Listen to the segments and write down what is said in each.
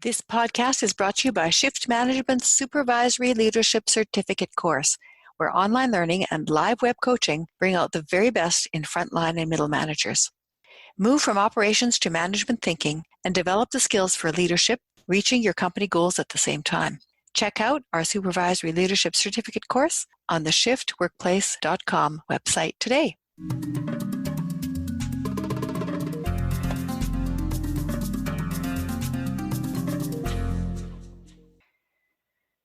This podcast is brought to you by Shift Management's Supervisory Leadership Certificate course, where online learning and live web coaching bring out the very best in frontline and middle managers. Move from operations to management thinking and develop the skills for leadership, reaching your company goals at the same time. Check out our Supervisory Leadership Certificate course on the shiftworkplace.com website today.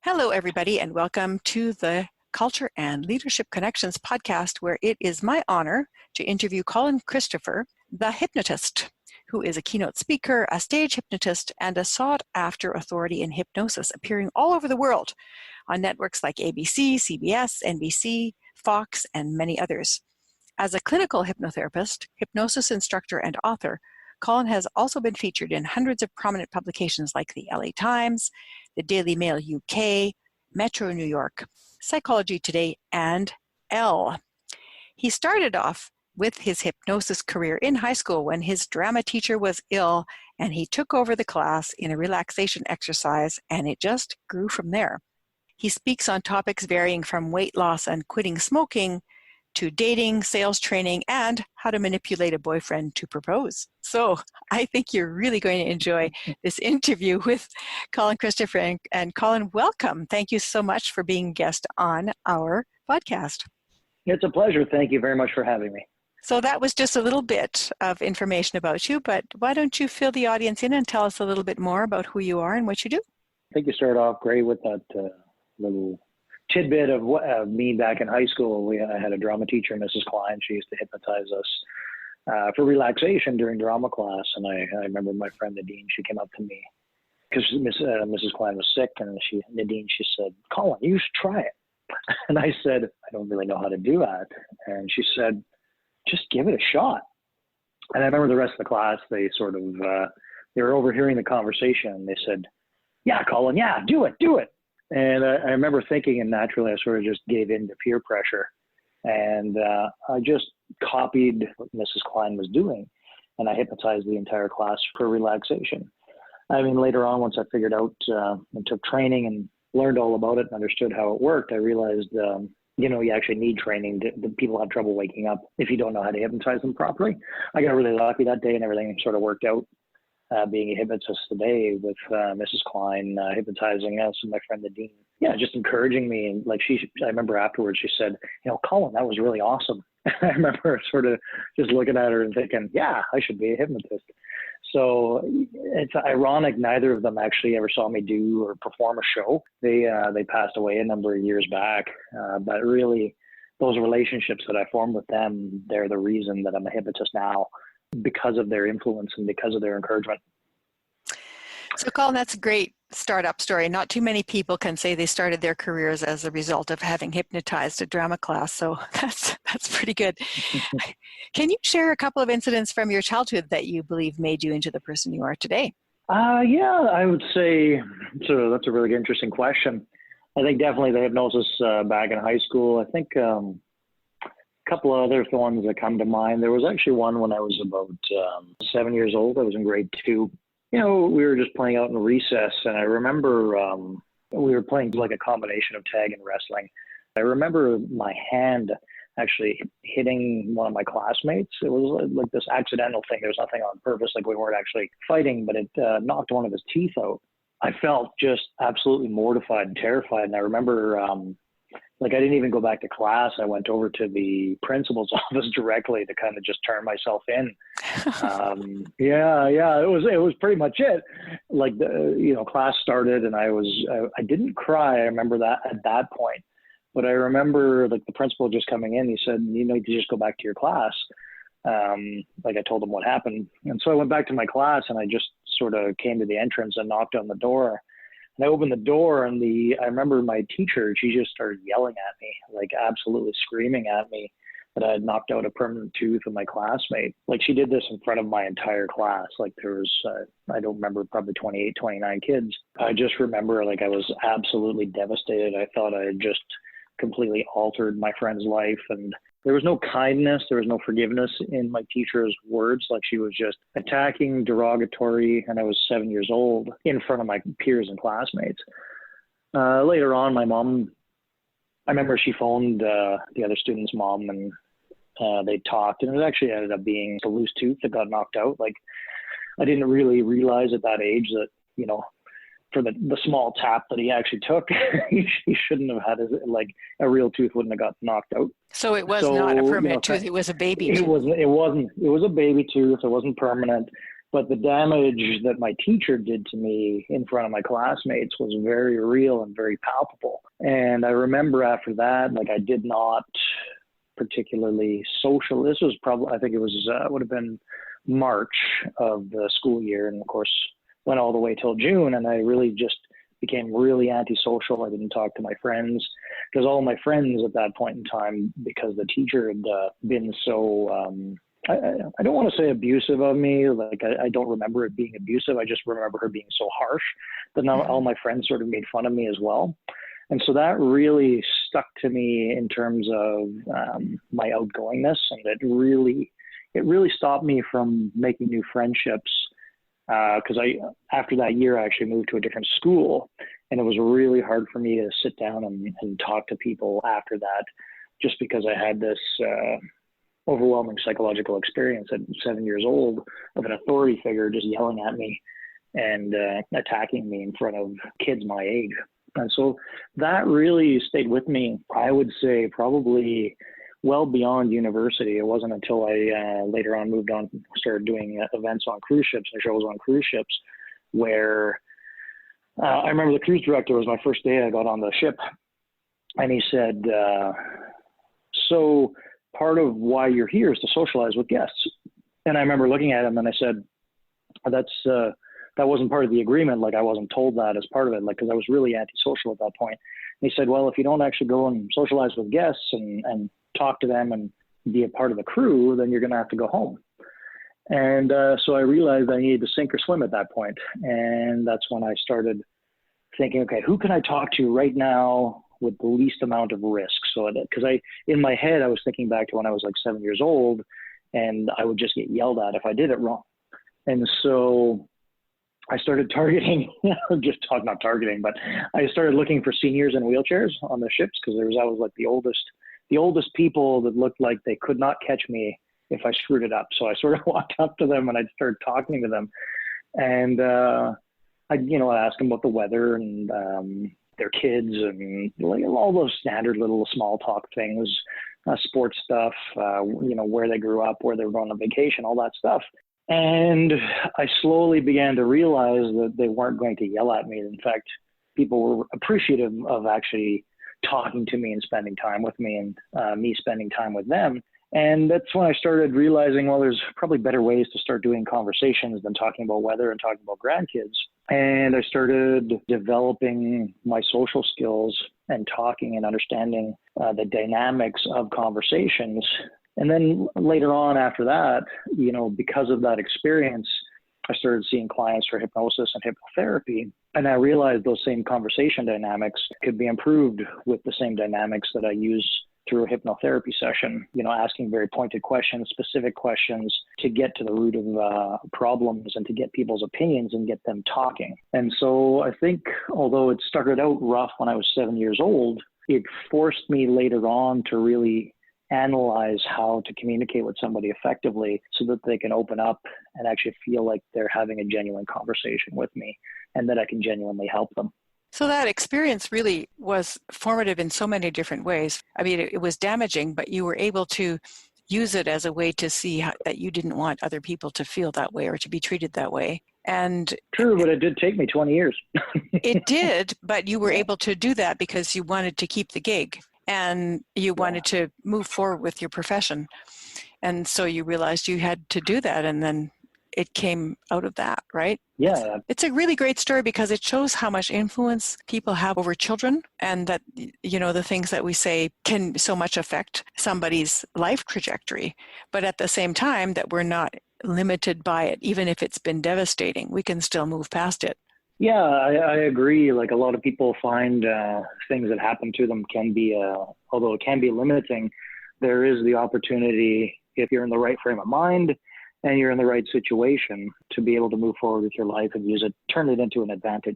Hello, everybody, and welcome to the Culture and Leadership Connections podcast, where it is my honor to interview Colin Christopher, the hypnotist, who is a keynote speaker, a stage hypnotist, and a sought-after authority in hypnosis, appearing all over the world on networks like ABC, CBS, NBC, Fox, and many others. As a clinical hypnotherapist, hypnosis instructor, and author, Colin has also been featured in hundreds of prominent publications like the LA Times, the Daily Mail UK, Metro New York, Psychology Today, and Elle. He started off with his hypnosis career in high school when his drama teacher was ill, and he took over the class in a relaxation exercise, and it just grew from there. He speaks on topics varying from weight loss and quitting smoking to dating, sales training, and how to manipulate a boyfriend to propose. So I think you're really going to enjoy this interview with Colin Christopher. And Colin, welcome. Thank you so much for being a guest on our podcast. It's a pleasure. Thank you very much for having me. So that was just a little bit of information about you, but why don't you fill the audience in and tell us a little bit more about who you are and what you do? I think you started off great with that little tidbit of me back in high school. I had a drama teacher, Mrs. Kwan. She used to hypnotize us for relaxation during drama class. And I remember my friend Nadine, she came up to me because Mrs. Kwan was sick, and she said, "Colin, you should try it." And I said, "I don't really know how to do that." And she said, "Just give it a shot." And I remember the rest of the class, they sort of, they were overhearing the conversation. They said, "Yeah, Colin, yeah, do it. And I remember thinking, and naturally I sort of just gave in to peer pressure. And I just copied what Mrs. Klein was doing, and I hypnotized the entire class for relaxation. I mean, later on, once I figured out and took training and learned all about it and understood how it worked, I realized, you actually need training. People have trouble waking up if you don't know how to hypnotize them properly. I got really lucky that day, and everything sort of worked out. Being a hypnotist today with Mrs. Klein hypnotizing us and my friend Nadine. Yeah, just encouraging me. And I remember afterwards she said, "Colin, that was really awesome." I remember sort of just looking at her and thinking, yeah, I should be a hypnotist. So it's ironic, neither of them actually ever saw me do or perform a show. They passed away a number of years back. But really, those relationships that I formed with them, they're the reason that I'm a hypnotist now, because of their influence and because of their encouragement. So Colin, that's a great startup story. Not too many people can say they started their careers as a result of having hypnotized a drama class. So that's pretty good. Can you share a couple of incidents from your childhood that you believe made you into the person you are today? Yeah, I would say, so that's a really interesting question. I think definitely the hypnosis back in high school. I think couple of other ones that come to mind. There was actually one when I was about 7 years old. I was in grade 2. We were just playing out in recess, and I remember we were playing like a combination of tag and wrestling. I remember my hand actually hitting one of my classmates. It was like this accidental thing. There was nothing on purpose, like we weren't actually fighting, but it knocked one of his teeth out. I felt just absolutely mortified and terrified, and I remember I didn't even go back to class. I went over to the principal's office directly to kind of just turn myself in. It was pretty much it. Class started, and I didn't cry. I remember that at that point, but I remember the principal just coming in. He said, "You need to just go back to your class." I told him what happened. And so I went back to my class, and I just sort of came to the entrance and knocked on the door. And I opened the door, and I remember my teacher, she just started yelling at me, absolutely screaming at me that I had knocked out a permanent tooth of my classmate. She did this in front of my entire class. There was, I don't remember, probably 28, 29 kids. I just remember, I was absolutely devastated. I thought I had just completely altered my friend's life. And there was no kindness, there was no forgiveness in my teacher's words. Like, she was just attacking, derogatory, and I was 7 years old in front of my peers and classmates. Later on, my mom, I remember she phoned the other student's mom, and they talked, and it actually ended up being a loose tooth that got knocked out. Like, I didn't really realize at that age that, you know, for the small tap that he actually took, he shouldn't have had like a real tooth wouldn't have got knocked out. So it was not a permanent tooth; it was a baby tooth. It wasn't. It was a baby tooth. It wasn't permanent. But the damage that my teacher did to me in front of my classmates was very real and very palpable. And I remember after that, like, I did not particularly social. This was probably, I think it was would have been March of the school year, and of course went all the way till June, and I really just became really antisocial. I didn't talk to my friends, because all my friends at that point in time, because the teacher had been so, I don't want to say abusive of me. Like, I don't remember it being abusive. I just remember her being so harsh that now all my friends sort of made fun of me as well. And so that really stuck to me in terms of my outgoingness, and it really stopped me from making new friendships. Because after that year, I actually moved to a different school, and it was really hard for me to sit down and talk to people after that, just because I had this overwhelming psychological experience at 7 years old of an authority figure just yelling at me and attacking me in front of kids my age. And so that really stayed with me, I would say, probably well beyond university. It wasn't until I later on moved on, started doing events on cruise ships and shows on cruise ships, where I remember the cruise director, was my first day I got on the ship, and he said, so part of why you're here is to socialize with guests. And I remember looking at him and I said, that wasn't part of the agreement. Like, I wasn't told that as part of it, like, because I was really antisocial at that point. And he said, well, if you don't actually go and socialize with guests and talk to them and be a part of the crew, then you're going to have to go home. And so I realized I needed to sink or swim at that point. And that's when I started thinking, okay, who can I talk to right now with the least amount of risk? So because in my head, I was thinking back to when I was like 7 years old, and I would just get yelled at if I did it wrong. And so I started targeting, not targeting, but I started looking for seniors in wheelchairs on the ships, because I was like the oldest people that looked like they could not catch me if I screwed it up. So I sort of walked up to them and I'd start talking to them, and I'd ask them about the weather and their kids and like all those standard little small talk things, sports stuff, where they grew up, where they were going on vacation, all that stuff. And I slowly began to realize that they weren't going to yell at me. In fact, people were appreciative of actually talking to me and spending time with me, and me spending time with them. And that's when I started realizing, well, there's probably better ways to start doing conversations than talking about weather and talking about grandkids. And I started developing my social skills and talking and understanding the dynamics of conversations. And then later on after that, because of that experience, I started seeing clients for hypnosis and hypnotherapy. And I realized those same conversation dynamics could be improved with the same dynamics that I use through a hypnotherapy session, asking very pointed questions, specific questions to get to the root of problems and to get people's opinions and get them talking. And so I think, although it started out rough when I was 7 years old, it forced me later on to really analyze how to communicate with somebody effectively so that they can open up and actually feel like they're having a genuine conversation with me and that I can genuinely help them. So that experience really was formative in so many different ways. I mean, it was damaging, but you were able to use it as a way to see that you didn't want other people to feel that way or to be treated that way. And true, but it did take me 20 years. It did, but you were able to do that because you wanted to keep the gig and you wanted to move forward with your profession. And so you realized you had to do that, and then it came out of that, right? Yeah. It's a really great story because it shows how much influence people have over children, and that, the things that we say can so much affect somebody's life trajectory. But at the same time, that we're not limited by it. Even if it's been devastating, we can still move past it. Yeah, I agree. Like, a lot of people find things that happen to them can be, although it can be limiting, there is the opportunity, if you're in the right frame of mind and you're in the right situation, to be able to move forward with your life and use it, turn it into an advantage.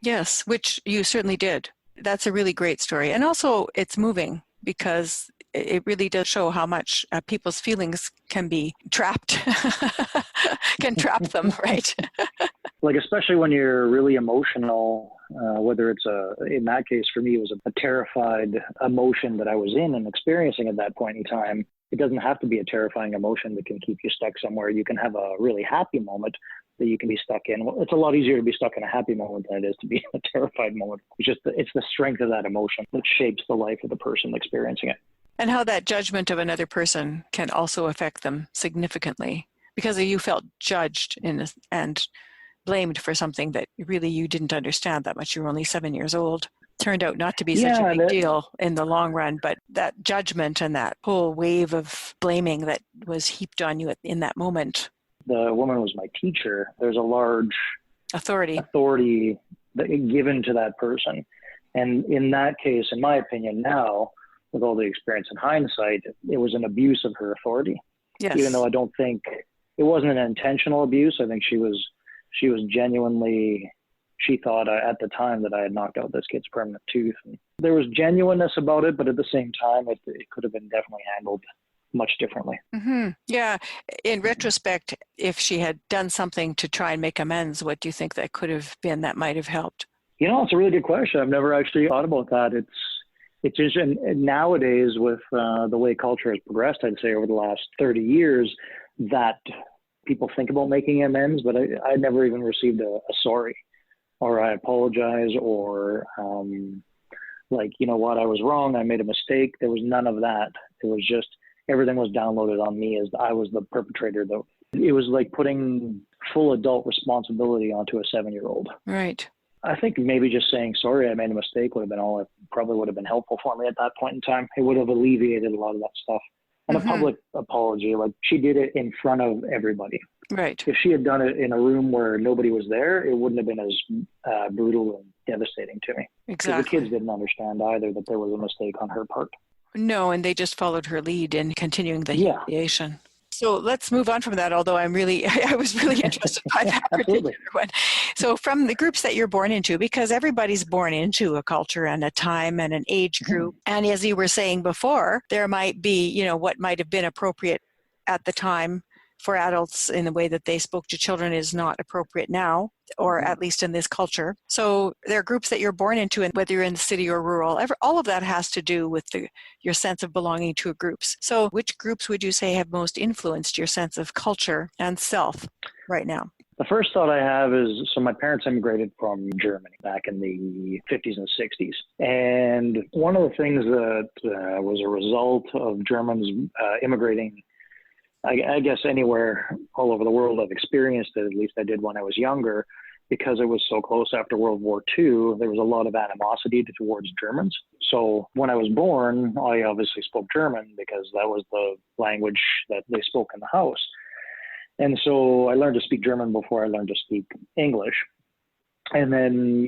Yes, which you certainly did. That's a really great story. And also it's moving because it really does show how much people's feelings can be trapped, can trap them, right? Like, especially when you're really emotional, whether it's in that case, for me, it was a terrified emotion that I was in and experiencing at that point in time. It doesn't have to be a terrifying emotion that can keep you stuck somewhere. You can have a really happy moment that you can be stuck in. Well, it's a lot easier to be stuck in a happy moment than it is to be in a terrified moment. It's the strength of that emotion that shapes the life of the person experiencing it. And how that judgment of another person can also affect them significantly because you felt judged and blamed for something that really you didn't understand that much. You were only 7 years old. Turned out not to be such a big deal in the long run, but that judgment and that whole wave of blaming that was heaped on you in that moment. The woman was my teacher. There's a large authority given to that person. And in that case, in my opinion now, with all the experience in hindsight, it was an abuse of her authority. Yes. Even though I don't think it wasn't an intentional abuse. I think she was genuinely, she thought at the time that I had knocked out this kid's permanent tooth. And there was genuineness about it, but at the same time, it could have been definitely handled much differently. Mm-hmm. Yeah. In retrospect, if she had done something to try and make amends, what do you think that could have been that might have helped? It's a really good question. I've never actually thought about that. It's just, and nowadays with the way culture has progressed, I'd say over the last 30 years, that people think about making amends, but I never even received a sorry, or I apologize, or like, you know what, I was wrong, I made a mistake. There was none of that. It was just everything was downloaded on me as I was the perpetrator, though. It was like putting full adult responsibility onto a 7-year-old. Right. I think maybe just saying, sorry, I made a mistake would have been all it probably would have been helpful for me at that point in time. It would have alleviated a lot of that stuff. And a public apology, like she did it in front of everybody. Right. If she had done it in a room where nobody was there, it wouldn't have been as brutal and devastating to me. Exactly. The kids didn't understand either that there was a mistake on her part. No, and they just followed her lead in continuing the humiliation. So let's move on from that, although I was really interested by that particular one. So from the groups that you're born into, because everybody's born into a culture and a time and an age group. And as you were saying before, there might be, what might have been appropriate at the time for adults in the way that they spoke to children is not appropriate now, or at least in this culture. So there are groups that you're born into, and whether you're in the city or rural, all of that has to do with your sense of belonging to groups. So which groups would you say have most influenced your sense of culture and self right now? The first thought I have is, so my parents immigrated from Germany back in the 50s and 60s. And one of the things that was a result of Germans immigrating, I guess anywhere all over the world I've experienced it, at least I did when I was younger, because it was so close after World War II, there was a lot of animosity towards Germans. So when I was born, I obviously spoke German because that was the language that they spoke in the house. And so I learned to speak German before I learned to speak English. And then,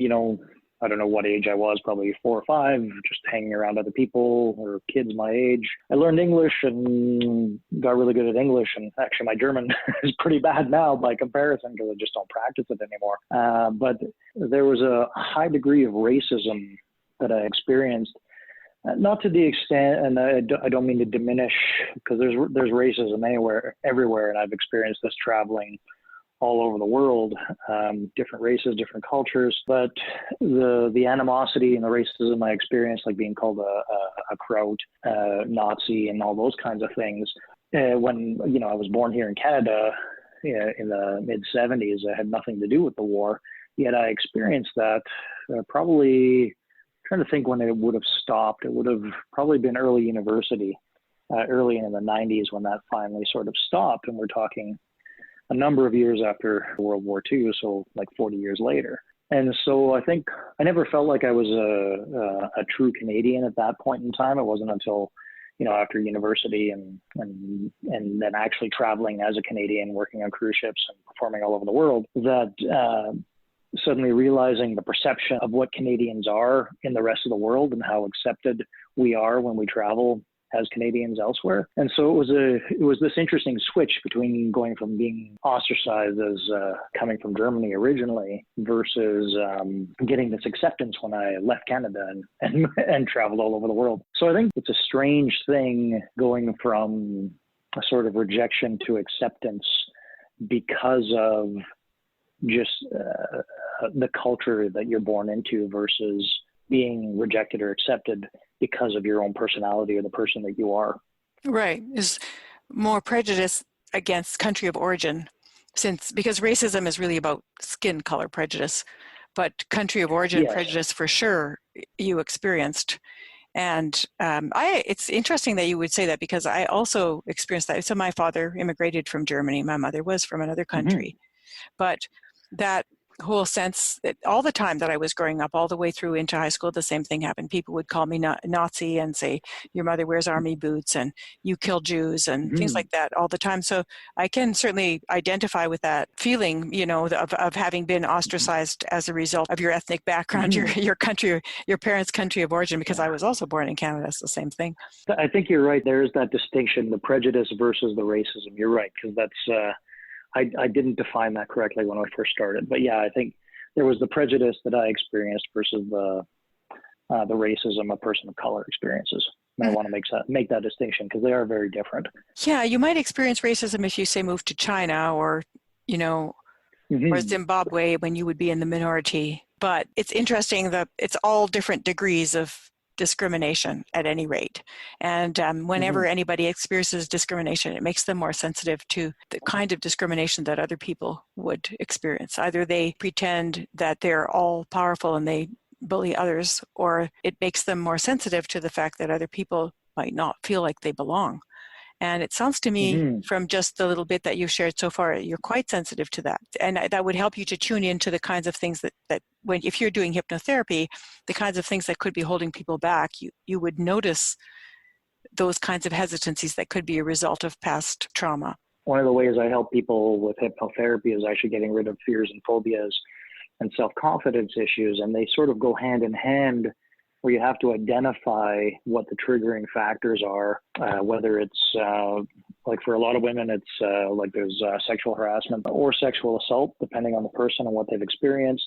I don't know what age I was, probably 4 or 5, just hanging around other people or kids my age. I learned English and got really good at English. And actually my German is pretty bad now by comparison because I just don't practice it anymore. But there was a high degree of racism that I experienced, not to the extent, and I don't mean to diminish, because there's racism everywhere. And I've experienced this traveling all over the world, different races, different cultures, but the animosity and the racism I experienced, like being called a kraut, Nazi, and all those kinds of things. When I was born here in Canada in the mid 70s, I had nothing to do with the war, yet I experienced that. Probably trying to think when it would have stopped. It would have probably been early university, early in the 90s when that finally sort of stopped, and we're talking a number of years after World War II, so like 40 years later. And so I think I never felt like I was a true Canadian at that point in time. It wasn't until, after university and then actually traveling as a Canadian, working on cruise ships and performing all over the world, that suddenly realizing the perception of what Canadians are in the rest of the world and how accepted we are when we travel as Canadians elsewhere. And so it was this interesting switch between going from being ostracized as coming from Germany originally versus getting this acceptance when I left Canada and traveled all over the world. So I think it's a strange thing going from a sort of rejection to acceptance because of just the culture that you're born into versus being rejected or accepted because of your own personality or the person that you are. Right. Is more prejudice against country of origin, because racism is really about skin color prejudice, but country of origin Yes. prejudice for sure you experienced. And it's interesting that you would say that, because I also experienced that. So my father immigrated from Germany. My mother was from another country. But that whole sense that all the time that I was growing up, all the way through into high school, the same thing happened. People would call me Nazi and say, your mother wears army boots and you kill Jews and things like that all the time. So I can certainly identify with that feeling, of having been ostracized as a result of your ethnic background, your country, your parents' country of origin, because I was also born in Canada. It's the same thing. I think you're right. There's that distinction, the prejudice versus the racism. You're right, because that's, I didn't define that correctly when I first started, but yeah, I think there was the prejudice that I experienced versus the racism a person of color experiences. And I want to make that distinction because they are very different. Yeah, you might experience racism if you say move to China or or Zimbabwe when you would be in the minority. But it's interesting that it's all different degrees of discrimination at any rate. And whenever anybody experiences discrimination, it makes them more sensitive to the kind of discrimination that other people would experience. Either they pretend that they're all powerful and they bully others, or it makes them more sensitive to the fact that other people might not feel like they belong. And it sounds to me from just the little bit that you've shared so far, you're quite sensitive to that. And that would help you to tune into the kinds of things that when, if you're doing hypnotherapy, the kinds of things that could be holding people back, you would notice those kinds of hesitancies that could be a result of past trauma. One of the ways I help people with hypnotherapy is actually getting rid of fears and phobias and self-confidence issues. And they sort of go hand in hand, where you have to identify what the triggering factors are, whether it's like for a lot of women, it's like there's sexual harassment or sexual assault, depending on the person and what they've experienced,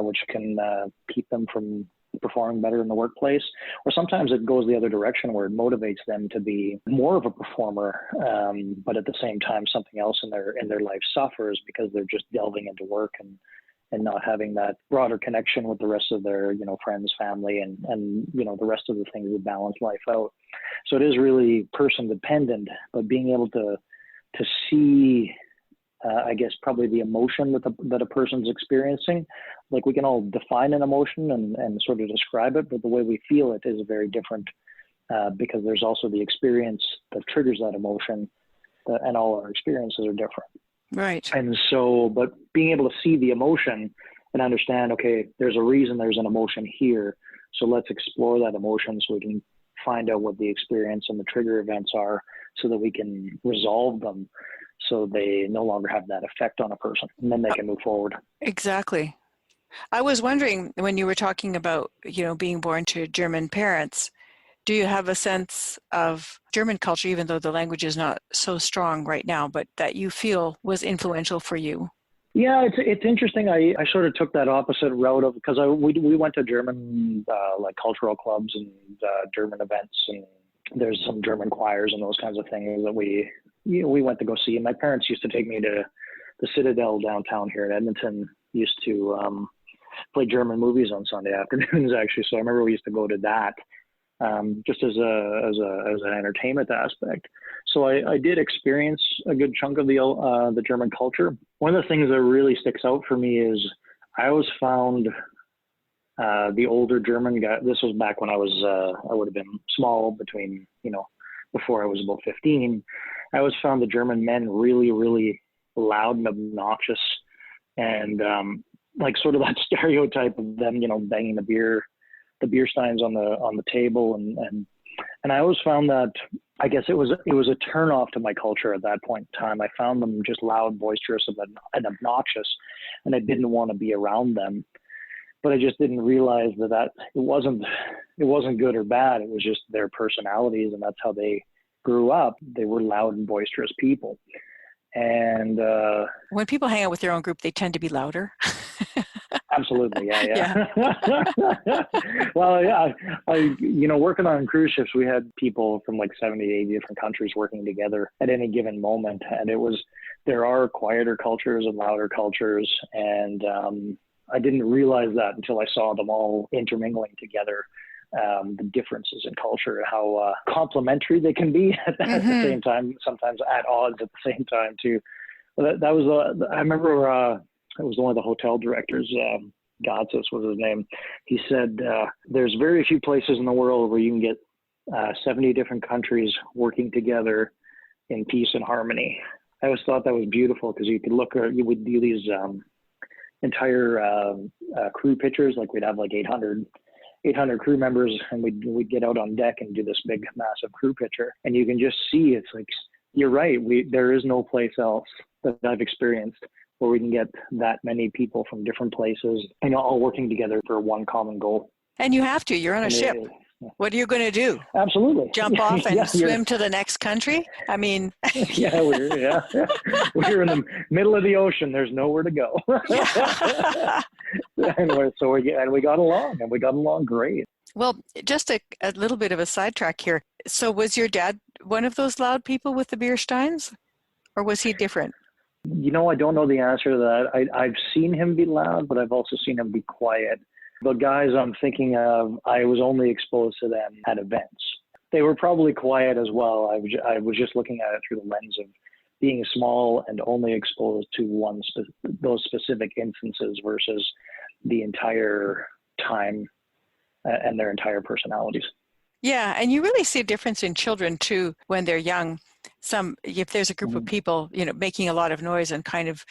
which can keep them from performing better in the workplace. Or sometimes it goes the other direction, where it motivates them to be more of a performer, but at the same time, something else in their life suffers because they're just delving into work and not having that broader connection with the rest of their, friends, family, and the rest of the things that balance life out. So it is really person dependent, but being able to see, I guess, probably the emotion that a person's experiencing. Like, we can all define an emotion and sort of describe it, but the way we feel it is very different, because there's also the experience that triggers that emotion, and all our experiences are different. Right. And so, but being able to see the emotion and understand, okay, there's a reason there's an emotion here. So let's explore that emotion so we can find out what the experience and the trigger events are, so that we can resolve them so they no longer have that effect on a person, and then they can move forward. Exactly. I was wondering, when you were talking about, being born to German parents, do you have a sense of German culture, even though the language is not so strong right now, but that you feel was influential for you? Yeah, it's interesting. I sort of took that opposite route of, because we went to German like cultural clubs and German events, and there's some German choirs and those kinds of things that we went to go see. And my parents used to take me to the Citadel downtown here in Edmonton. Used to play German movies on Sunday afternoons, actually. So I remember we used to go to that. Just as an entertainment aspect. So I did experience a good chunk of the German culture. One of the things that really sticks out for me is I always found the older German guy. This was back when I would have been small, between, before I was about 15. I always found the German men really, really loud and obnoxious, and like sort of that stereotype of them, banging the beer steins on the table, and I always found that, I guess it was a turn off to my culture at that point in time. I found them just loud, boisterous, and obnoxious, and I didn't want to be around them. but I just didn't realize that it wasn't good or bad. It was just their personalities, and that's how they grew up. They were loud and boisterous people. And when people hang out with their own group, they tend to be louder. Absolutely, yeah. Well, yeah, working on cruise ships, we had people from like 70, 80 different countries working together at any given moment, and there are quieter cultures and louder cultures, and I didn't realize that until I saw them all intermingling together. The differences in culture, how complementary they can be at the same time, sometimes at odds at the same time too. That was I remember it was one of the hotel directors, Gotsis was his name. He said, there's very few places in the world where you can get 70 different countries working together in peace and harmony. I always thought that was beautiful because you would do these entire crew pictures, like we'd have like 800 crew members, and we'd get out on deck and do this big, massive crew picture. And you can just see, it's like, you're right. There is no place else that I've experienced where we can get that many people from different places, all working together for one common goal. And you have to. You're on a ship. What are you going to do? Absolutely. Jump off and swim to the next country? I mean. We're in the middle of the ocean. There's nowhere to go. Anyway, we got along great. Well, just a little bit of a sidetrack here. So was your dad one of those loud people with the beer steins, or was he different? I don't know the answer to that. I've seen him be loud, but I've also seen him be quiet. The guys I'm thinking of, I was only exposed to them at events. They were probably quiet as well. I was just looking at it through the lens of being small and only exposed to those specific instances versus the entire time and their entire personalities. Yeah, and you really see a difference in children too when they're young. If there's a group of people, making a lot of noise and kind of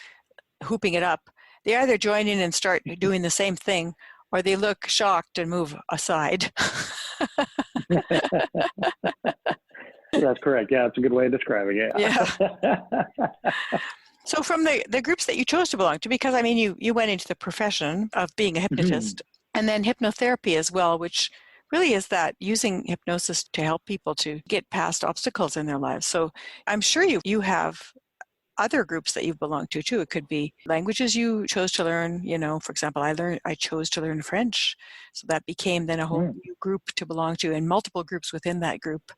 hooping it up, they either join in and start doing the same thing, or they look shocked and move aside. That's correct. Yeah, it's a good way of describing it. Yeah. So from the groups that you chose to belong to, because you went into the profession of being a hypnotist, and then hypnotherapy as well, which really is that using hypnosis to help people to get past obstacles in their lives. So I'm sure you have other groups that you've belonged to too. It could be languages you chose to learn. For example, I chose to learn French. So that became then a whole new group to belong to, and multiple groups within that group.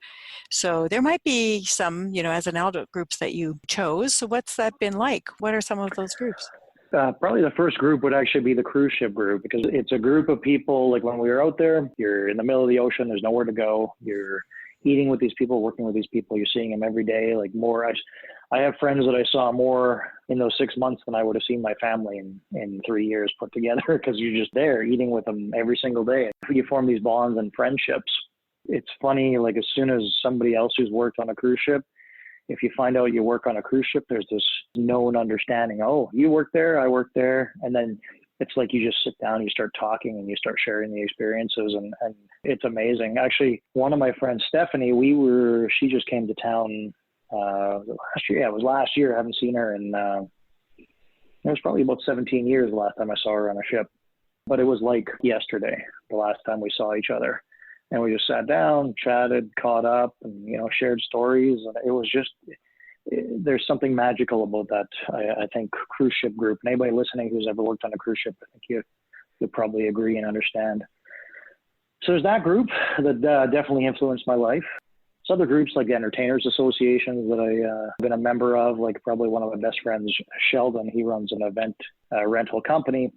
So there might be some, as an adult groups that you chose. So what's that been like? What are some of those groups? Probably the first group would actually be the cruise ship group, because it's a group of people. Like when we were out there, you're in the middle of the ocean, there's nowhere to go. You're eating with these people, working with these people, you're seeing them every day. Like I have friends that I saw more in those 6 months than I would have seen my family in 3 years put together, because you're just there eating with them every single day. You form these bonds and friendships. It's funny, like as soon as somebody else who's worked on a cruise ship, if you find out you work on a cruise ship, there's this known understanding. Oh, you work there, I work there. And then it's like you just sit down, you start talking, and you start sharing the experiences, and it's amazing. Actually, one of my friends, Stephanie, she just came to town last year. Yeah, it was last year. I haven't seen her in, it was probably about 17 years the last time I saw her on a ship. But it was like yesterday, the last time we saw each other. And we just sat down, chatted, caught up, and, shared stories. And it was just, there's something magical about that, I think, cruise ship group. And anybody listening who's ever worked on a cruise ship, I think you'll probably agree and understand. So there's that group that definitely influenced my life. There's other groups like the Entertainers Association that I've been a member of, like probably one of my best friends, Sheldon. He runs an event rental company.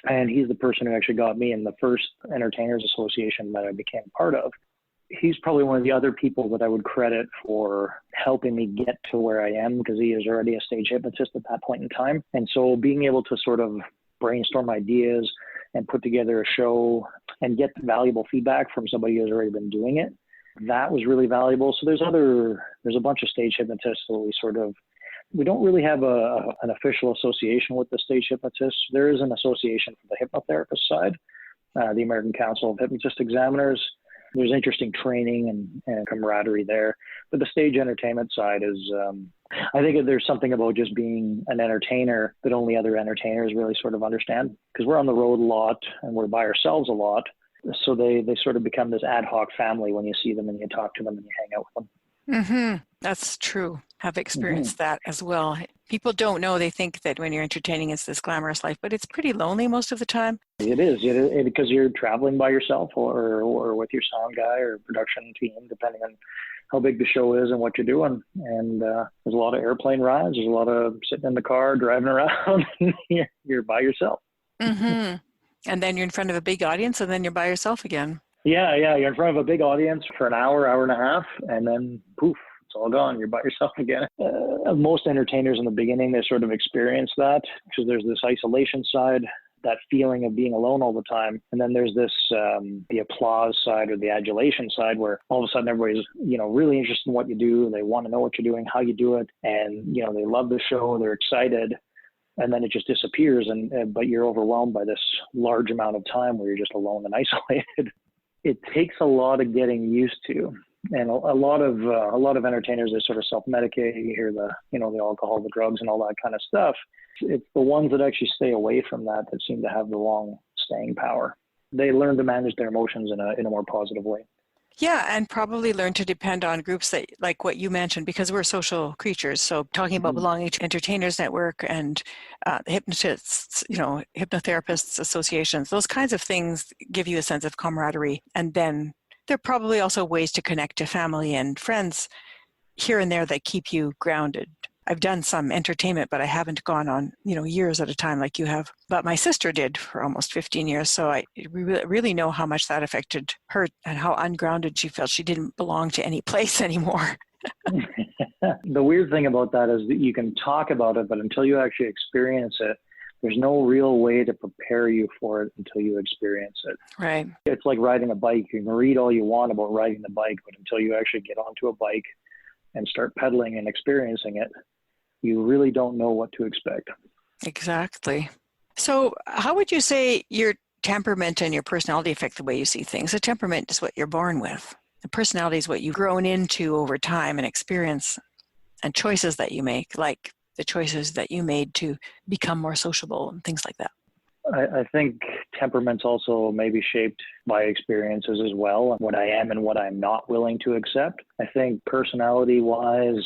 And he's the person who actually got me in the first Entertainers Association that I became part of. He's probably one of the other people that I would credit for helping me get to where I am, because he is already a stage hypnotist at that point in time. And so being able to sort of brainstorm ideas and put together a show and get valuable feedback from somebody who's already been doing it, that was really valuable. So there's a bunch of stage hypnotists that we don't really have an official association with the stage hypnotists. There is an association for the hypnotherapist side, the American Council of Hypnotist Examiners. There's interesting training and camaraderie there. But the stage entertainment side is, I think there's something about just being an entertainer that only other entertainers really sort of understand, because we're on the road a lot and we're by ourselves a lot. So they sort of become this ad hoc family when you see them and you talk to them and you hang out with them. Mm-hmm. That's true. Have experienced that as well. People don't know. They think that when you're entertaining, it's this glamorous life, but it's pretty lonely most of the time. It is, because you're traveling by yourself or with your sound guy or production team, depending on how big the show is and what you're doing. And there's a lot of airplane rides. There's a lot of sitting in the car, driving around. You're by yourself. Mm-hmm. And then you're in front of a big audience, and then you're by yourself again. Yeah. You're in front of a big audience for an hour, hour and a half, and then poof, it's all gone. You're by yourself again. Most entertainers in the beginning, they sort of experience that because there's this isolation side, that feeling of being alone all the time. And then there's this, the applause side or the adulation side, where all of a sudden everybody's, really interested in what you do. They want to know what you're doing, how you do it. And, they love the show. They're excited. And then it just disappears. But you're overwhelmed by this large amount of time where you're just alone and isolated. It takes a lot of getting used to. And a lot of entertainers, they sort of self-medicate. You hear the alcohol, the drugs, and all that kind of stuff. It's the ones that actually stay away from that seem to have the long staying power. They learn to manage their emotions in a more positive way. Yeah, and probably learn to depend on groups that, like what you mentioned, because we're social creatures. So talking about belonging to Entertainers Network and hypnotists, hypnotherapists associations, those kinds of things give you a sense of camaraderie. And then there are probably also ways to connect to family and friends here and there that keep you grounded. I've done some entertainment, but I haven't gone on, years at a time like you have. But my sister did for almost 15 years. So I really know how much that affected her and how ungrounded she felt. She didn't belong to any place anymore. The weird thing about that is that you can talk about it, but until you actually experience it, there's no real way to prepare you for it until you experience it. Right. It's like riding a bike. You can read all you want about riding the bike, but until you actually get onto a bike and start pedaling and experiencing it, you really don't know what to expect. Exactly. So how would you say your temperament and your personality affect the way you see things? The temperament is what you're born with. The personality is what you've grown into over time and experience, and choices that you make, like the choices that you made to become more sociable and things like that. I think temperament's also maybe shaped by experiences as well, what I am and what I'm not willing to accept. I think personality-wise,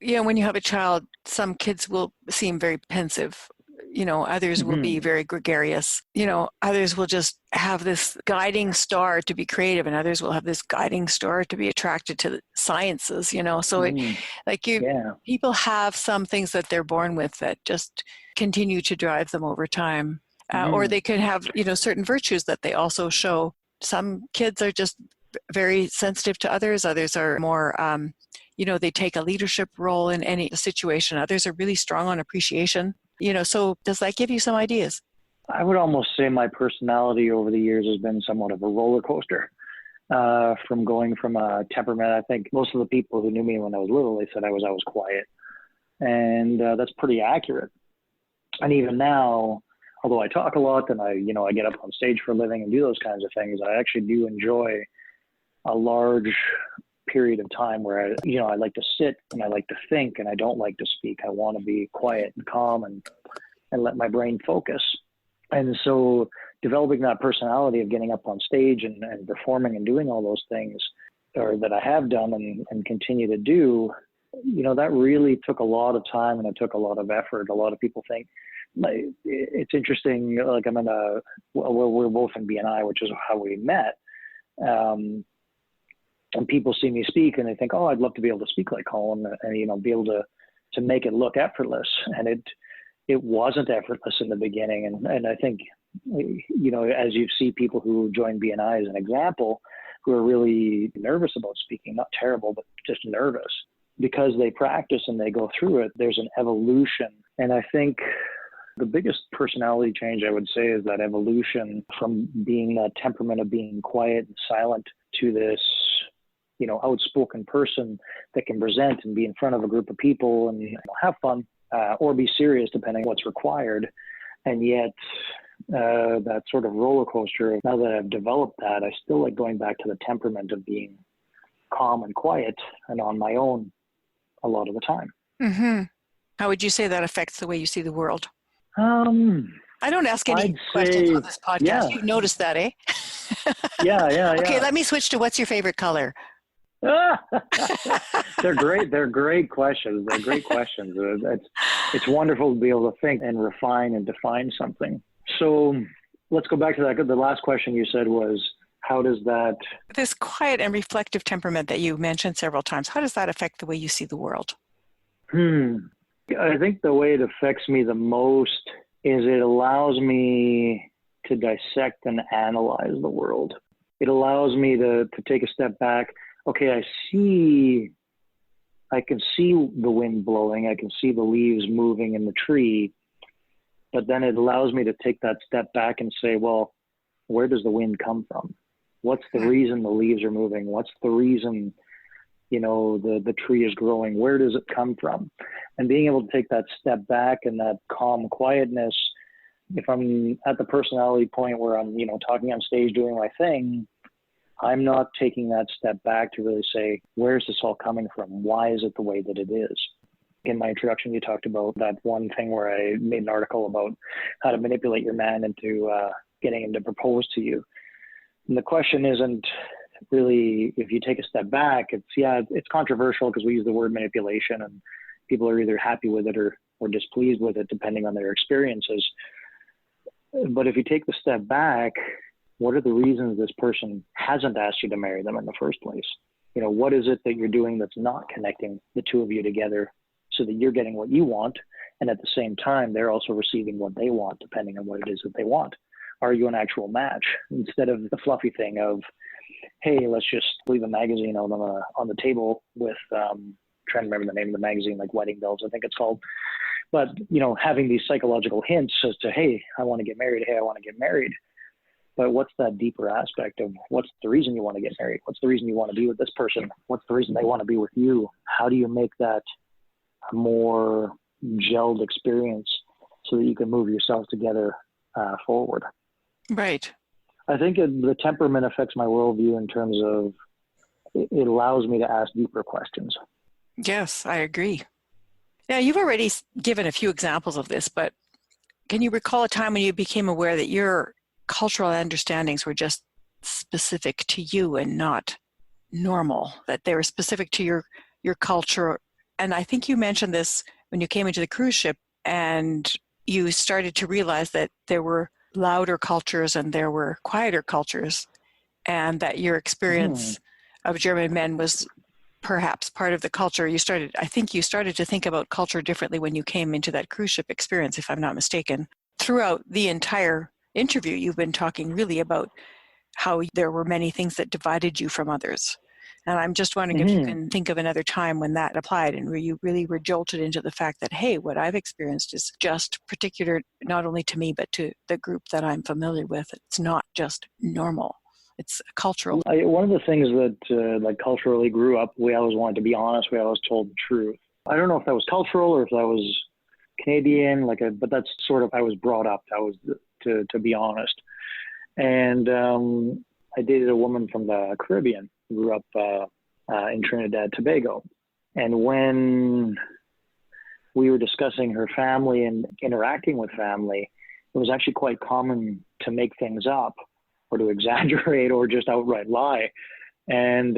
when you have a child, some kids will seem very pensive. Others will be very gregarious. Others will just have this guiding star to be creative, and others will have this guiding star to be attracted to the sciences, So people have some things that they're born with that just continue to drive them over time. Or they could have, certain virtues that they also show. Some kids are just very sensitive to others. Others are more, they take a leadership role in any situation. Others are really strong on appreciation. So does that give you some ideas? I would almost say my personality over the years has been somewhat of a roller coaster. From going from a temperament, I think most of the people who knew me when I was little, they said I was quiet. And that's pretty accurate. And even now, although I talk a lot and I get up on stage for a living and do those kinds of things, I actually do enjoy a large period of time where I like to sit and I like to think and I don't like to speak. I want to be quiet and calm and let my brain focus. And so developing that personality of getting up on stage and performing and doing all those things, or that I have done and continue to do, that really took a lot of time and it took a lot of effort. A lot of people think, it's interesting, like we're both in BNI, which is how we met. And people see me speak and they think, oh, I'd love to be able to speak like Colin and, be able to make it look effortless. And it wasn't effortless in the beginning. And I think, as you see people who join BNI as an example, who are really nervous about speaking, not terrible, but just nervous, because they practice and they go through it, there's an evolution. And I think the biggest personality change I would say is that evolution from being that temperament of being quiet and silent to this outspoken person that can present and be in front of a group of people and have fun or be serious depending on what's required, and yet that sort of roller coaster. Now that I've developed that, I still like going back to the temperament of being calm and quiet and on my own a lot of the time. Mm-hmm. How would you say that affects the way you see the world? I don't ask any I'd questions say, on this podcast. yeah. You've noticed that, eh? Yeah. Okay, let me switch to what's your favorite color? They're great. They're great questions. They're great questions. It's wonderful to be able to think and refine and define something. So let's go back to that. The last question you said was, how does that... This quiet and reflective temperament that you mentioned several times, how does that affect the way you see the world? I think the way it affects me the most is it allows me to dissect and analyze the world. It allows me to take a step back. Okay, I can see the wind blowing. I can see the leaves moving in the tree. But then it allows me to take that step back and say, well, where does the wind come from? What's the reason the leaves are moving? What's the reason, the tree is growing? Where does it come from? And being able to take that step back and that calm quietness, if I'm at the personality point where I'm, talking on stage, doing my thing, I'm not taking that step back to really say, where's this all coming from? Why is it the way that it is? In my introduction, you talked about that one thing where I made an article about how to manipulate your man into getting him to propose to you. And the question isn't really, if you take a step back, it's controversial because we use the word manipulation and people are either happy with it or displeased with it, depending on their experiences. But if you take the step back, what are the reasons this person hasn't asked you to marry them in the first place? What is it that you're doing that's not connecting the two of you together so that you're getting what you want, and at the same time, they're also receiving what they want, depending on what it is that they want? Are you an actual match? Instead of the fluffy thing of, hey, let's just leave a magazine out on the table with, trying to remember the name of the magazine, like Wedding Bells, I think it's called. But, having these psychological hints as to, hey, I want to get married. Hey, I want to get married. But what's that deeper aspect of what's the reason you want to get married? What's the reason you want to be with this person? What's the reason they want to be with you? How do you make that a more gelled experience so that you can move yourself together forward? Right. I think the temperament affects my worldview in terms of it allows me to ask deeper questions. Yes, I agree. Now, you've already given a few examples of this, but can you recall a time when you became aware that your cultural understandings were just specific to you and not normal, that they were specific to your culture? And I think you mentioned this when you came into the cruise ship and you started to realize that there were louder cultures and there were quieter cultures, and that your experience of German men was perhaps part of the culture. I think you started to think about culture differently when you came into that cruise ship experience, if I'm not mistaken. Throughout the entire interview, you've been talking really about how there were many things that divided you from others. And I'm just wondering if you can think of another time when that applied and where you really were jolted into the fact that, hey, what I've experienced is just particular, not only to me, but to the group that I'm familiar with. It's not just normal. It's cultural. One of the things that culturally grew up, we always wanted to be honest. We always told the truth. I don't know if that was cultural or if that was Canadian, but that's sort of, I was brought up. I was to be honest. And I dated a woman from the Caribbean, grew up in Trinidad, Tobago. And when we were discussing her family and interacting with family, it was actually quite common to make things up or to exaggerate or just outright lie. And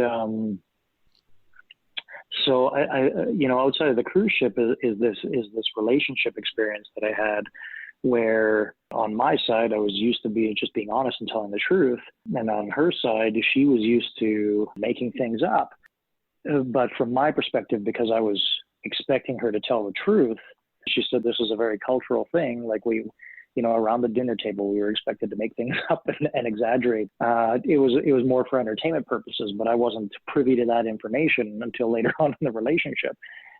so I outside of the cruise ship is this relationship experience that I had, where on my side, I was used to just being honest and telling the truth. And on her side, she was used to making things up. But from my perspective, because I was expecting her to tell the truth, she said this was a very cultural thing. Like around the dinner table, we were expected to make things up and exaggerate. It was more for entertainment purposes, but I wasn't privy to that information until later on in the relationship.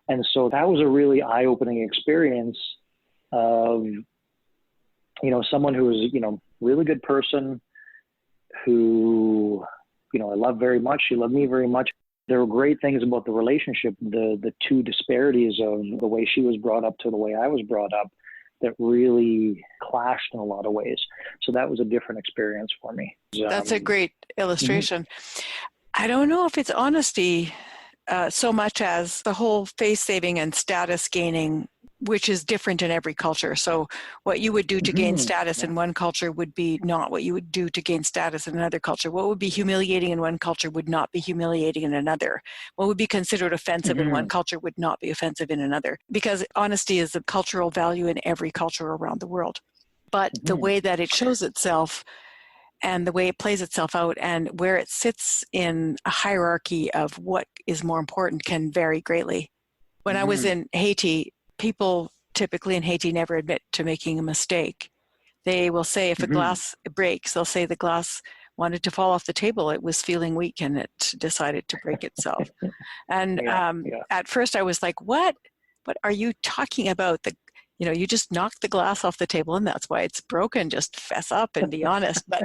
And so that was a really eye-opening experience of, someone who was, really good person who, I love very much. She loved me very much. There were great things about the relationship, the two disparities of the way she was brought up to the way I was brought up. that really clashed in a lot of ways. So that was a different experience for me. That's a great illustration. I don't know if it's honesty so much as the whole face saving and status gaining, which is different in every culture. So what you would do to gain status in one culture would be not what you would do to gain status in another culture. What would be humiliating in one culture would not be humiliating in another. What would be considered offensive in one culture would not be offensive in another, because honesty is a cultural value in every culture around the world. But the way that it shows itself and the way it plays itself out and where it sits in a hierarchy of what is more important can vary greatly. When I was in Haiti, people typically in Haiti never admit to making a mistake. They will say if a glass breaks, they'll say the glass wanted to fall off the table. It was feeling weak and it decided to break itself. And at first I was like, what are you talking about? You just knocked the glass off the table and that's why it's broken. Just fess up and be honest. But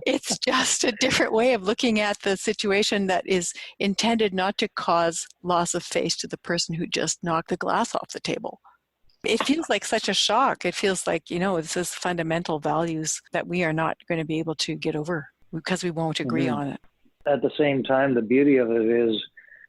it's just a different way of looking at the situation that is intended not to cause loss of face to the person who just knocked the glass off the table. It feels like such a shock. It feels like, this is fundamental values that we are not going to be able to get over because we won't agree on it. At the same time, the beauty of it is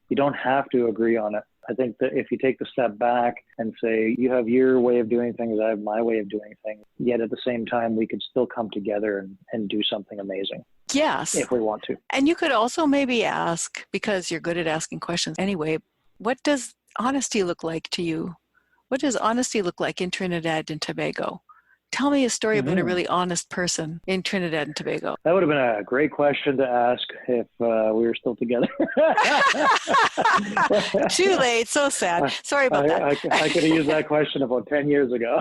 you don't have to agree on it. I think that if you take the step back and say, you have your way of doing things, I have my way of doing things, yet at the same time, we could still come together and do something amazing. Yes. If we want to. And you could also maybe ask, because you're good at asking questions anyway, what does honesty look like to you? What does honesty look like in Trinidad and Tobago? Tell me a story about a really honest person in Trinidad and Tobago. That would have been a great question to ask if we were still together. Too late. So sad. Sorry about that. I could have used that question about 10 years ago.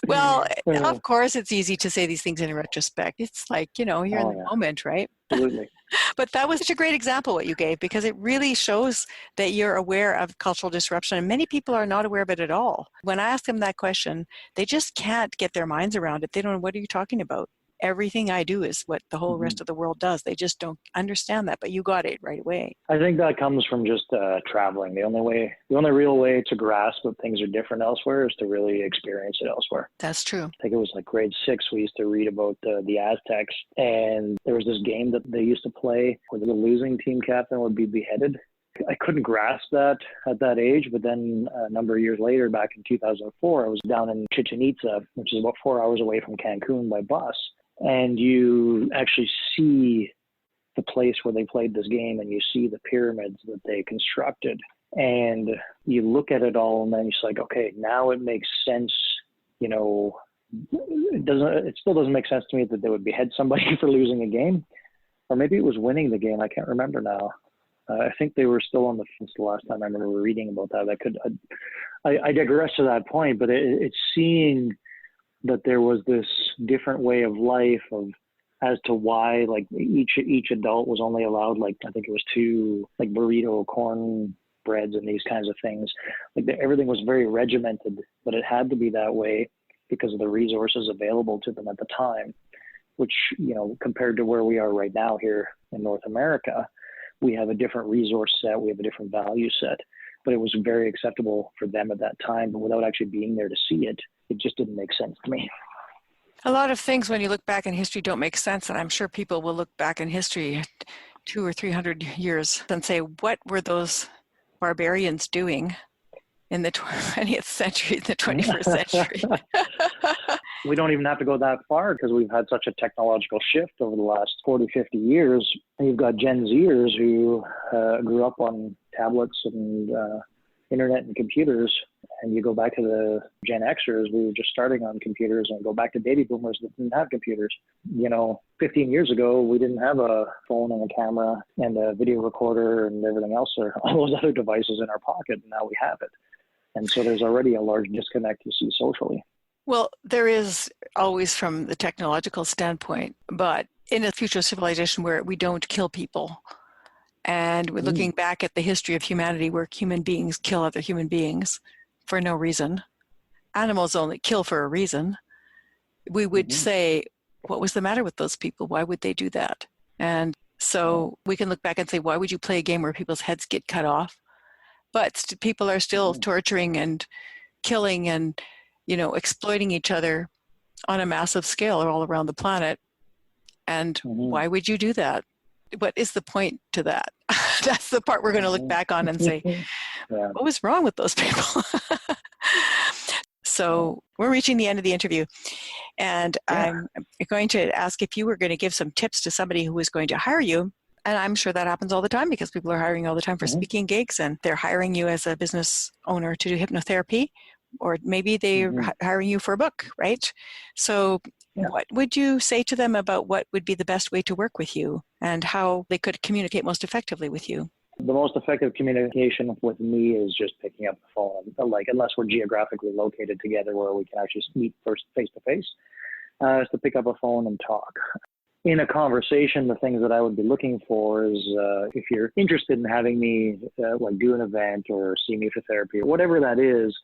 Well, of course, it's easy to say these things in retrospect. It's like, you're in the moment, right? Absolutely. But that was such a great example what you gave, because it really shows that you're aware of cultural disruption. And many people are not aware of it at all. When I ask them that question, they just can't get their minds around it. They don't know, what are you talking about? Everything I do is what the whole rest of the world does. They just don't understand that, but you got it right away. I think that comes from just traveling. The only real way to grasp that things are different elsewhere is to really experience it elsewhere. That's true. I think it was like grade 6, we used to read about the Aztecs, and there was this game that they used to play where the losing team captain would be beheaded. I couldn't grasp that at that age, but then a number of years later, back in 2004, I was down in Chichen Itza, which is about 4 hours away from Cancun by bus. And you actually see the place where they played this game, and you see the pyramids that they constructed, and you look at it all, and then it's like, okay, now it makes sense. It still doesn't make sense to me that they would behead somebody for losing a game, or maybe it was winning the game. I can't remember now. I think they were still on the fence the last time I remember reading about that. I digress to that point, but it's seeing that there was this different way of life as to why like each adult was only allowed, like, I think it was 2 like burrito corn breads and these kinds of things. Like everything was very regimented, but it had to be that way because of the resources available to them at the time, which, compared to where we are right now here in North America, we have a different resource set, we have a different value set, but it was very acceptable for them at that time, but without actually being there to see it, it just didn't make sense to me. A lot of things when you look back in history don't make sense, and I'm sure people will look back in history 200 or 300 years and say, what were those barbarians doing in the 20th century, the 21st century? We don't even have to go that far because we've had such a technological shift over the last 40, 50 years. And you've got Gen Zers who grew up on tablets and internet and computers, and you go back to the Gen Xers, we were just starting on computers, and go back to baby boomers that didn't have computers. 15 years ago, we didn't have a phone and a camera and a video recorder and everything else, or all those other devices in our pocket, and now we have it. And so there's already a large disconnect you see socially. Well, there is always from the technological standpoint, but in a future civilization where we don't kill people, and we're looking back at the history of humanity where human beings kill other human beings for no reason. Animals only kill for a reason. We would say, what was the matter with those people? Why would they do that? And so we can look back and say, why would you play a game where people's heads get cut off? but people are still torturing and killing and, exploiting each other on a massive scale all around the planet. And why would you do that? What is the point to that? That's the part we're going to look back on and say, what was wrong with those people? So we're reaching the end of the interview. And I'm going to ask if you were going to give some tips to somebody who was going to hire you. And I'm sure that happens all the time because people are hiring all the time for speaking gigs, and they're hiring you as a business owner to do hypnotherapy, or maybe they're hiring you for a book, right? So what would you say to them about what would be the best way to work with you and how they could communicate most effectively with you? The most effective communication with me is just picking up the phone, unless we're geographically located together where we can actually meet first face to face, is to pick up a phone and talk. In a conversation, the things that I would be looking for is if you're interested in having me do an event or see me for therapy or whatever that is,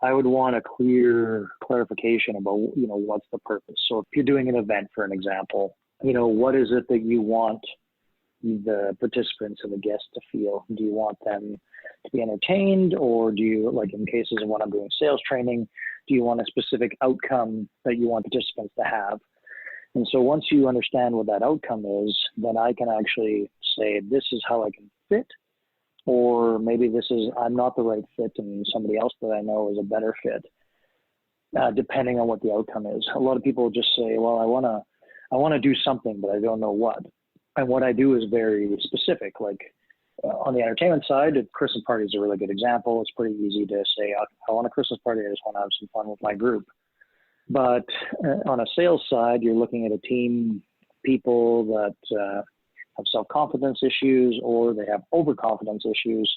I would want a clear clarification about, what's the purpose. So if you're doing an event, for an example, what is it that you want the participants and the guests to feel? Do you want them to be entertained, or do you, like in cases of when I'm doing sales training, do you want a specific outcome that you want participants to have? And so once you understand what that outcome is, then I can actually say, this is how I can fit, or maybe I'm not the right fit and somebody else that I know is a better fit, depending on what the outcome is. A lot of people just say, well, I want to do something, but I don't know what. And what I do is very specific. Like on the entertainment side, Christmas party is a really good example. It's pretty easy to say, I want a Christmas party. I just want to have some fun with my group. But on a sales side, you're looking at a team, people that have self-confidence issues, or they have overconfidence issues,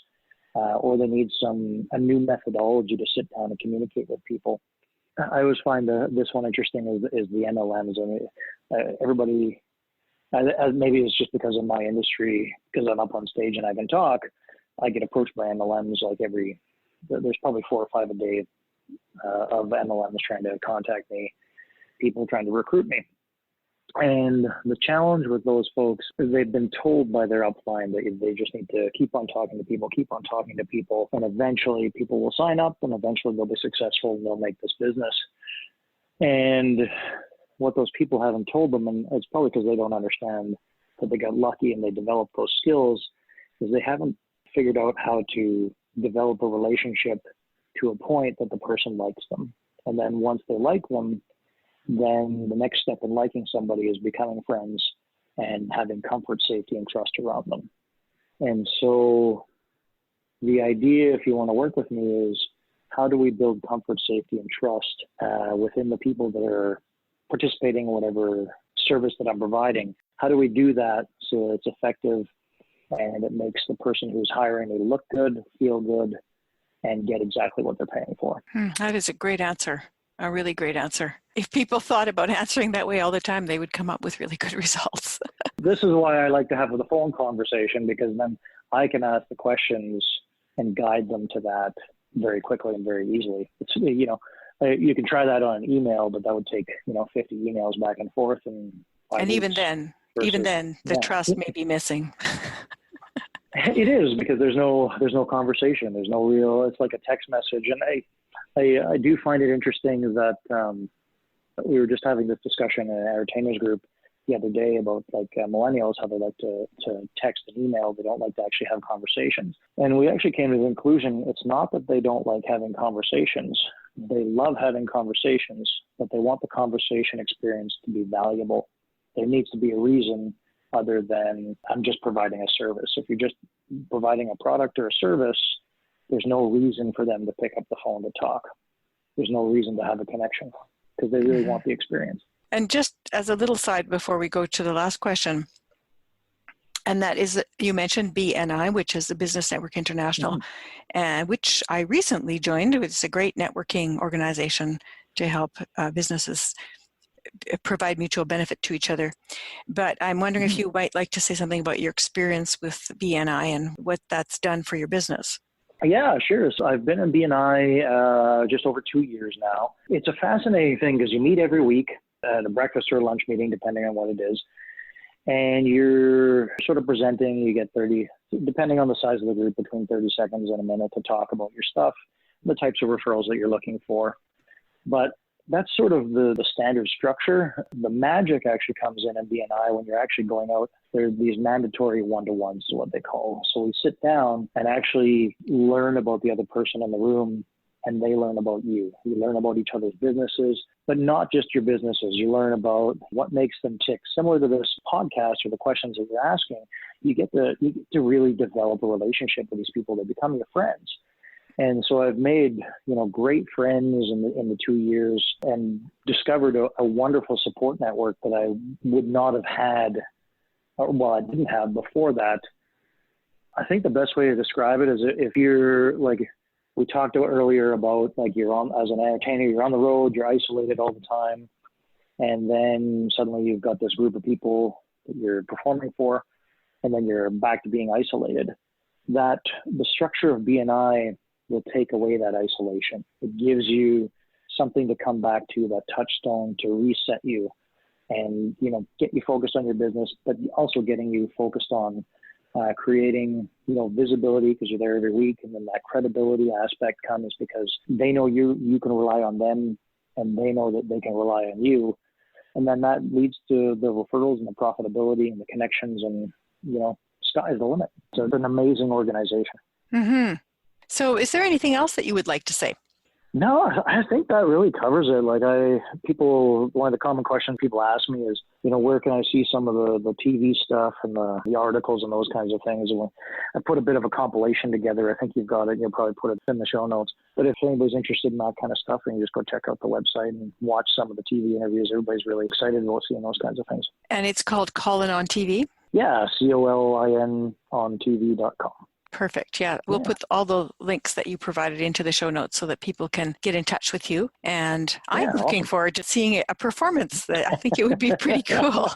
or they need a new methodology to sit down and communicate with people. I always find this one interesting is the MLMs. I mean, everybody, maybe it's just because of my industry, because I'm up on stage and I can talk, I get approached by MLMs there's probably 4 or 5 a day of MLMs trying to contact me, people trying to recruit me. And the challenge with those folks is they've been told by their upline that they just need to keep on talking to people, and eventually people will sign up, and eventually they'll be successful and they'll make this business. And what those people haven't told them, and it's probably because they don't understand that they got lucky and they developed those skills, is they haven't figured out how to develop a relationship to a point that the person likes them. And then once they like them, then the next step in liking somebody is becoming friends and having comfort, safety, and trust around them. And so the idea, if you want to work with me, is how do we build comfort, safety, and trust within the people that are participating in whatever service that I'm providing? How do we do that so it's effective and it makes the person who's hiring me look good, feel good, and get exactly what they're paying for? That is a great answer, a really great answer. If people thought about answering that way all the time, they would come up with really good results. This is why I like to have the phone conversation, because then I can ask the questions and guide them to that very quickly and very easily. It's, you can try that on an email, but that would take, 50 emails back and forth. And even then, the trust may be missing. It is, because there's no conversation. There's no real, it's like a text message. And I do find it interesting that we were just having this discussion in an entertainers group the other day about millennials, how they like to text and email. They don't like to actually have conversations. And we actually came to the conclusion, it's not that they don't like having conversations. They love having conversations, but they want the conversation experience to be valuable. There needs to be a reason other than I'm just providing a service. If you're just providing a product or a service, there's no reason for them to pick up the phone to talk. There's no reason to have a connection, because they really want the experience. And just as a little side before we go to the last question, and that is, you mentioned BNI, which is the Business Network International, and which I recently joined. It's a great networking organization to help businesses provide mutual benefit to each other. But I'm wondering if you might like to say something about your experience with BNI and what that's done for your business. Yeah, sure. So I've been in BNI just over 2 years now. It's a fascinating thing because you meet every week at a breakfast or lunch meeting, depending on what it is. and you're sort of presenting. You get 30, depending on the size of the group, between 30 seconds and a minute to talk about your stuff, the types of referrals that you're looking for. But that's sort of the standard structure. The magic actually comes in BNI when you're actually going out. There are these mandatory one-to-ones, is what they call. So we sit down and actually learn about the other person in the room, and they learn about you. You learn about each other's businesses, but not just your businesses. You learn about what makes them tick. Similar to this podcast or the questions that you're asking, you get to really develop a relationship with these people that become your friends. And so I've made, great friends in the 2 years, and discovered a wonderful support network that I would not have had, I didn't have before that. I think the best way to describe it is, if you're like, we talked earlier about, like, as an entertainer, you're on the road, you're isolated all the time. And then suddenly you've got this group of people that you're performing for, and then you're back to being isolated. That the structure of BNI will take away that isolation. It gives you something to come back to, that touchstone to reset you and, get you focused on your business, but also getting you focused on creating, visibility, because you're there every week. And then that credibility aspect comes because they know you can rely on them, and they know that they can rely on you. And then that leads to the referrals and the profitability and the connections, and, sky's the limit. So it's an amazing organization. Mm-hmm. So is there anything else that you would like to say? No, I think that really covers it. Like, one of the common questions people ask me is, where can I see some of the TV stuff and the articles and those kinds of things? And I put a bit of a compilation together. I think you've got it. You'll probably put it in the show notes. But if anybody's interested in that kind of stuff, then you just go check out the website and watch some of the TV interviews. Everybody's really excited about seeing those kinds of things. And it's called Colin on TV? Yeah, COLIN on TV.com. Perfect. Yeah. We'll put all the links that you provided into the show notes so that people can get in touch with you. And I'm looking forward to seeing a performance. That I think it would be pretty cool.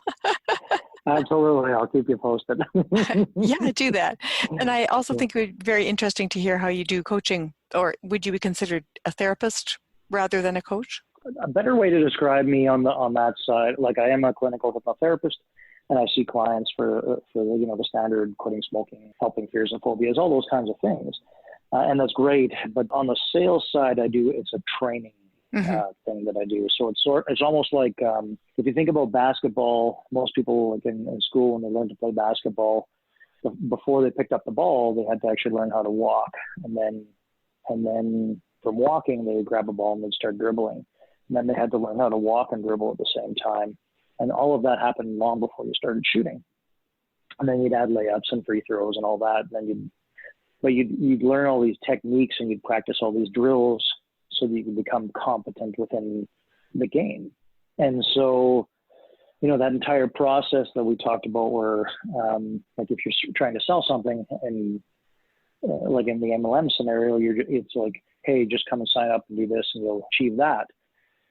Absolutely. I'll keep you posted. Yeah, do that. And I also think it would be very interesting to hear how you do coaching. Or would you be considered a therapist rather than a coach? A better way to describe me on that side, like, I am a clinical hypnotherapist. And I see clients for the standard quitting smoking, helping fears and phobias, all those kinds of things. And that's great. But on the sales side, it's a training thing that I do. So it's almost like, if you think about basketball, most people, like in school, when they learn to play basketball, before they picked up the ball, they had to actually learn how to walk. And then from walking, they would grab a ball and they'd start dribbling. And then they had to learn how to walk and dribble at the same time. And all of that happened long before you started shooting. And then you'd add layups and free throws and all that. And then you'd learn all these techniques, and you'd practice all these drills so that you could become competent within the game. And so, that entire process that we talked about, where, like, if you're trying to sell something, and like in the MLM scenario, it's like, hey, just come and sign up and do this and you'll achieve that.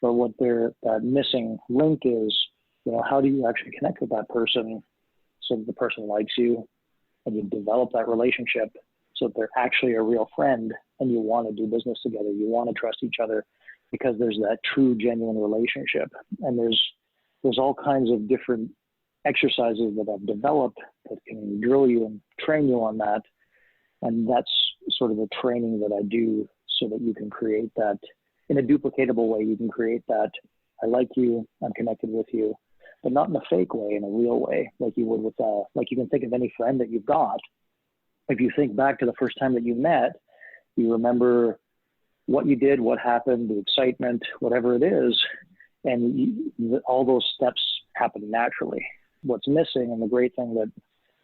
But what that missing link is, how do you actually connect with that person so that the person likes you, and you develop that relationship so that they're actually a real friend, and you want to do business together. You want to trust each other because there's that true, genuine relationship. And there's all kinds of different exercises that I've developed that can drill you and train you on that. And that's sort of the training that I do so that you can create that in a duplicatable way. You can create that, I like you, I'm connected with you, but not in a fake way, in a real way, like you would with, like you can think of any friend that you've got. If you think back to the first time that you met, you remember what you did, what happened, the excitement, whatever it is, and all those steps happen naturally. What's missing, and the great thing that,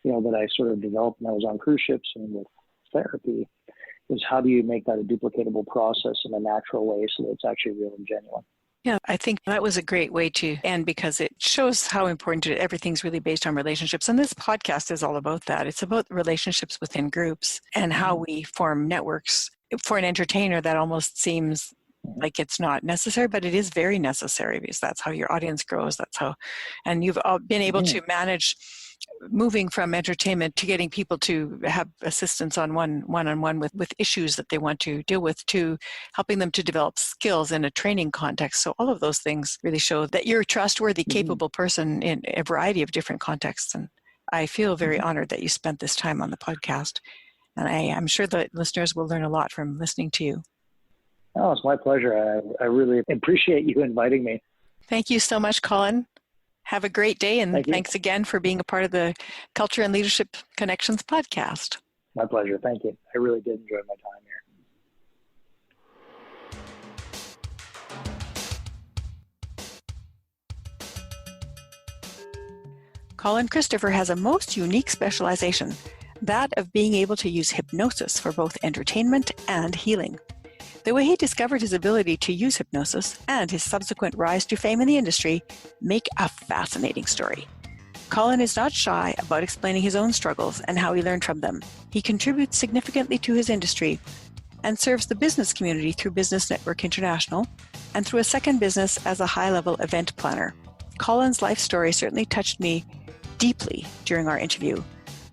that I sort of developed when I was on cruise ships and with therapy, is how do you make that a duplicatable process in a natural way so that it's actually real and genuine. Yeah, I think that was a great way to end, because it shows how important everything's really based on relationships. And this podcast is all about that. It's about relationships within groups and how we form networks. For an entertainer, that almost seems like it's not necessary, but it is very necessary, because that's how your audience grows. That's how, and you've been able to manage moving from entertainment to getting people to have assistance on one-on-one with issues that they want to deal with, to helping them to develop skills in a training context. So all of those things really show that you're a trustworthy, capable person in a variety of different contexts. And I feel very honored that you spent this time on the podcast. And I'm sure the listeners will learn a lot from listening to you. Oh, it's my pleasure. I really appreciate you inviting me. Thank you so much, Colin. Have a great day, and thanks again for being a part of the Culture and Leadership Connections podcast. My pleasure. Thank you. I really did enjoy my time here. Colin Christopher has a most unique specialization, that of being able to use hypnosis for both entertainment and healing. The way he discovered his ability to use hypnosis and his subsequent rise to fame in the industry make a fascinating story. Colin is not shy about explaining his own struggles and how he learned from them. He contributes significantly to his industry and serves the business community through Business Network International and through a second business as a high-level event planner. Colin's life story certainly touched me deeply during our interview,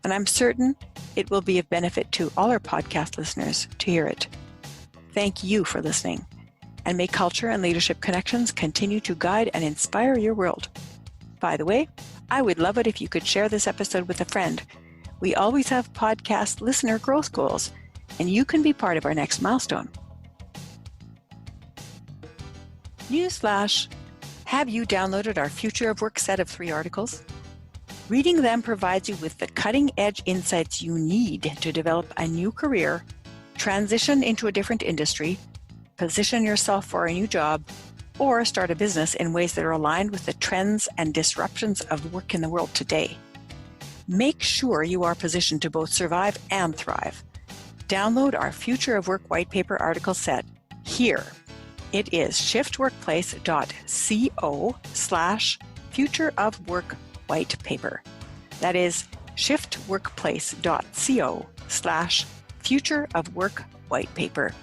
and I'm certain it will be of benefit to all our podcast listeners to hear it. Thank you for listening, and may Culture and Leadership Connections continue to guide and inspire your world. By the way, I would love it if you could share this episode with a friend. We always have podcast listener growth goals, and you can be part of our next milestone. Newsflash! Have you downloaded our Future of Work set of 3 articles? Reading them provides you with the cutting-edge insights you need to develop a new career, transition into a different industry, position yourself for a new job, or start a business in ways that are aligned with the trends and disruptions of work in the world today. Make sure you are positioned to both survive and thrive. Download our Future of Work white paper article set here. It is shiftworkplace.co/Future of Work white paper. That is shiftworkplace.co/Future of Work white paper,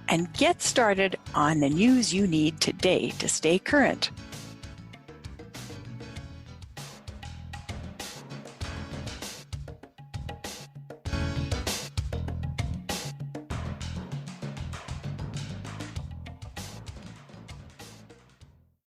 and get started on the news you need today to stay current.